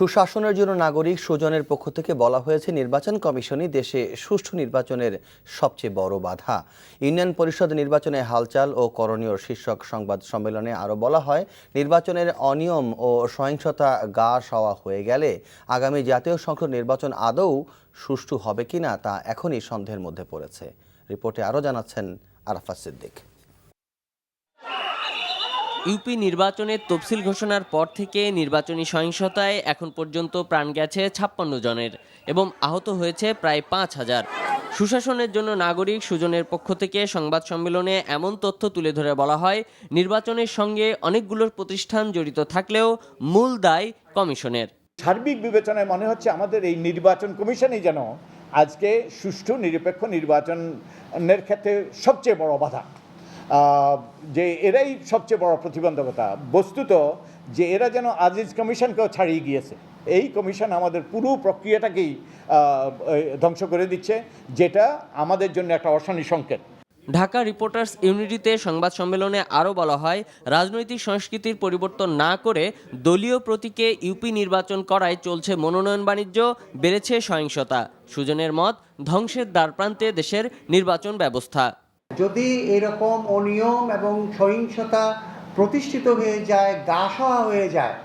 সুশাসনের জন্য নাগরিক সুজনের পক্ষ থেকে বলা হয়েছে, নির্বাচন কমিশনই দেশে সুষ্ঠু নির্বাচনের সবচেয়ে বড় বাধা। ইউনিয়ন পরিষদ নির্বাচনে হালচাল ও করণীয় শীর্ষক সংবাদ সম্মেলনে আরও বলা হয়, নির্বাচনের অনিয়ম ও সহিংসতা গা সওয়া হয়ে গেলে আগামী জাতীয় সংসদ নির্বাচন আদৌ সুষ্ঠু হবে কিনা তা এখনই সন্দেহের মধ্যে পড়েছে। রিপোর্টে আরও জানাচ্ছেন আরাফাত সিদ্দিক। ইউপি নির্বাচনের তফসিল ঘোষণার পর থেকে নির্বাচনী সহিংসতায় এখন পর্যন্ত প্রাণ গেছে ৫৬ জনের এবং আহত হয়েছে প্রায় ৫,০০০। সুশাসনের জন্য নাগরিক সুজনের পক্ষ থেকে সংবাদ সম্মেলনে এমন তথ্য তুলে ধরে বলা হয়, নির্বাচনের সঙ্গে অনেকগুলো প্রতিষ্ঠান জড়িত থাকলেও মূল দায় কমিশনের। সার্বিক বিবেচনায় মনে হচ্ছে আমাদের এই নির্বাচন কমিশনই যেন আজকে সুষ্ঠু নিরপেক্ষ নির্বাচনের ক্ষেত্রে সবচেয়ে বড় বাধা, যে এরাই সবচেয়ে বড় প্রতিবন্ধকতা। বস্তুত যে এরা যেন আজিজ কমিশনকেও ছাড়িয়ে গিয়েছে। এই কমিশন আমাদের পুরো প্রক্রিয়াটাকেই ধ্বংস করে দিচ্ছে, যেটা আমাদের জন্য একটা অশনি সংকেত। ঢাকা রিপোর্টার্স ইউনিটিতে সংবাদ সম্মেলনে আরও বলা হয়, রাজনৈতিক সংস্কৃতির পরিবর্তন না করে দলীয় প্রতীকে ইউপি নির্বাচন করায় চলছে মনোনয়ন বাণিজ্য, বেড়েছে সহিংসতা। সুজনের মত, ধ্বংসের দ্বারপ্রান্তে দেশের নির্বাচন ব্যবস্থা। যদি এরকম অনিয়ম এবং সহিংসতা প্রতিষ্ঠিত হয়ে যায়, গা সওয়া হয়ে যায়,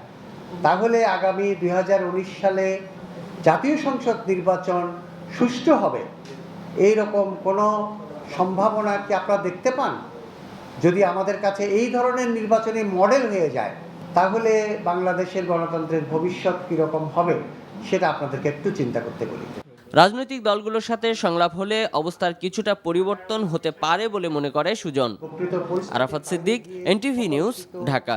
তাহলে আগামী ২০১৯ সালে জাতীয় সংসদ নির্বাচন সুষ্ঠু হবে এইরকম কোনো সম্ভাবনা কি আপনারা দেখতে পান? যদি আমাদের কাছে এই ধরনের নির্বাচনী মডেল হয়ে যায়, তাহলে বাংলাদেশের গণতন্ত্রের ভবিষ্যৎ কীরকম হবে সেটা আপনাদেরকে একটু চিন্তা করতে বলি। রাজনৈতিক দলগুলোর সাথে সংলাপ হলে অবস্থার কিছুটা পরিবর্তন হতে পারে বলে মনে করে সুজন। Arafat Siddique, NTV news, Dhaka.